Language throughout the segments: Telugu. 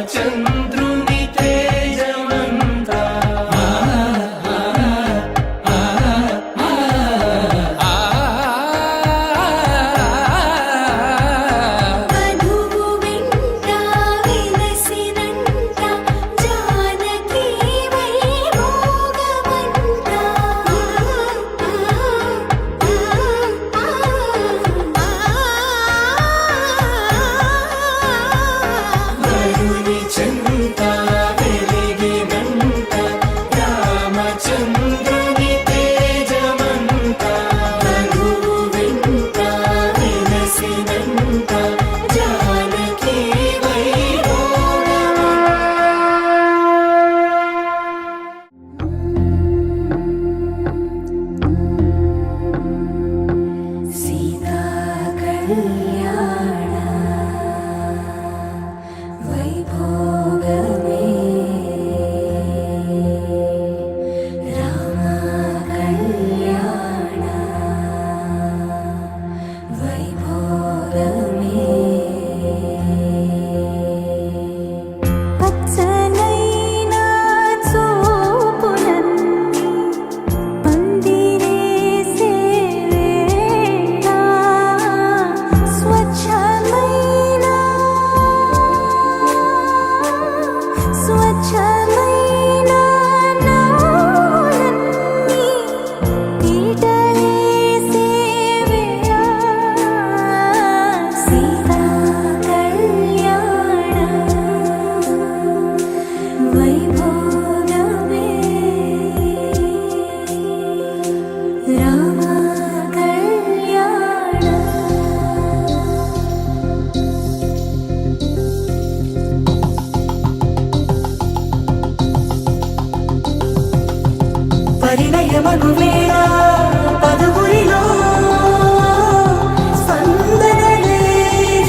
రామచంద్రుని తేజమంతా పరిణయమగువేళ పదుగురిలో స్పందనలే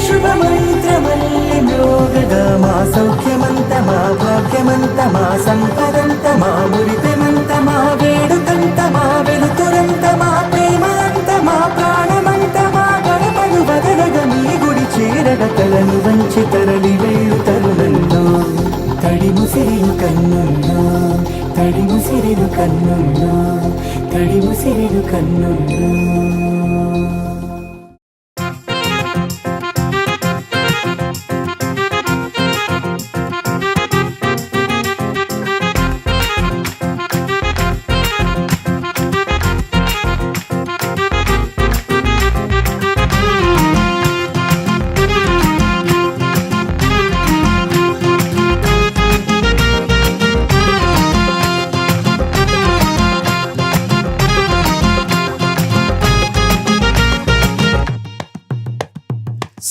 శుభమంత్రమల్లి మ్రోగగా మా సౌఖ్యమంత మా భాగ్యమంత మా సంపదంత మా మురిపెమంత మా వేడుకంత మా వెలుతురంత మా ప్రేమంత మా ప్రాణమంత మా గడపను వదలగ మీ గుడి చేరగ తలను వంచి తరలి వెళ్ళు తరుణంలో తడిముసిరిను కన్నుల్లో తడిముసిరిను కన్నుల్లో తడిముసిరిను కన్నుల్లో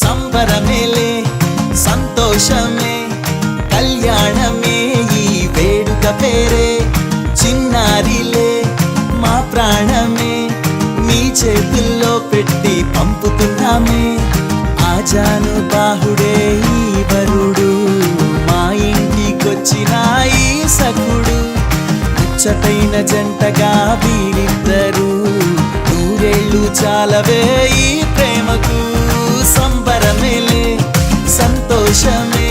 సంబరమేలే సంతోషమే కళ్యాణమే ఈ వేడుక పేరే చిన్నారిలే మా ప్రాణమే మీ చేతుల్లో పెట్టి పంపుతున్నామే ఆజాను బాహుడే ఈ వరుడు మా ఇంటికొచ్చిన ఈ సకుడు ముచ్చటైన జంటగా వీరిద్దరు నూరేళ్ళు చాలవే ఈ ప్రేమకు సంబరమేలే సంతోషమే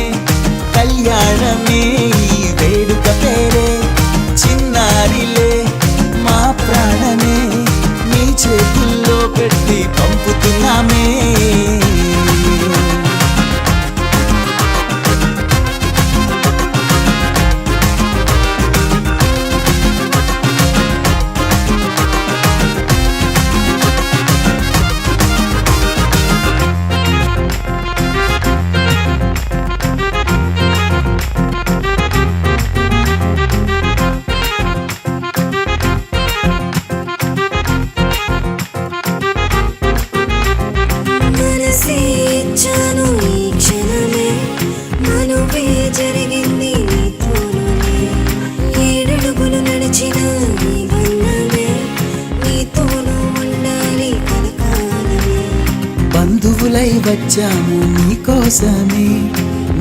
కళ్యాణమే ఈ వేడుక పేరే చిన్నారిలే మా ప్రాణమే మీ చేతుల్లో పెట్టి పంపుతున్నామే బంధువులై వచ్చాము నీకోసమే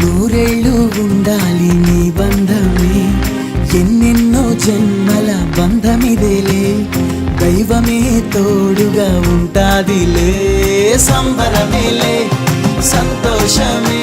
నూరేళ్ళు ఉండాలి నీ బంధమే ఎన్నెన్నో జన్మల బంధమిదేలే దైవమే తోడుగా ఉంటాదిలే సంబరమేలే సంతోషమే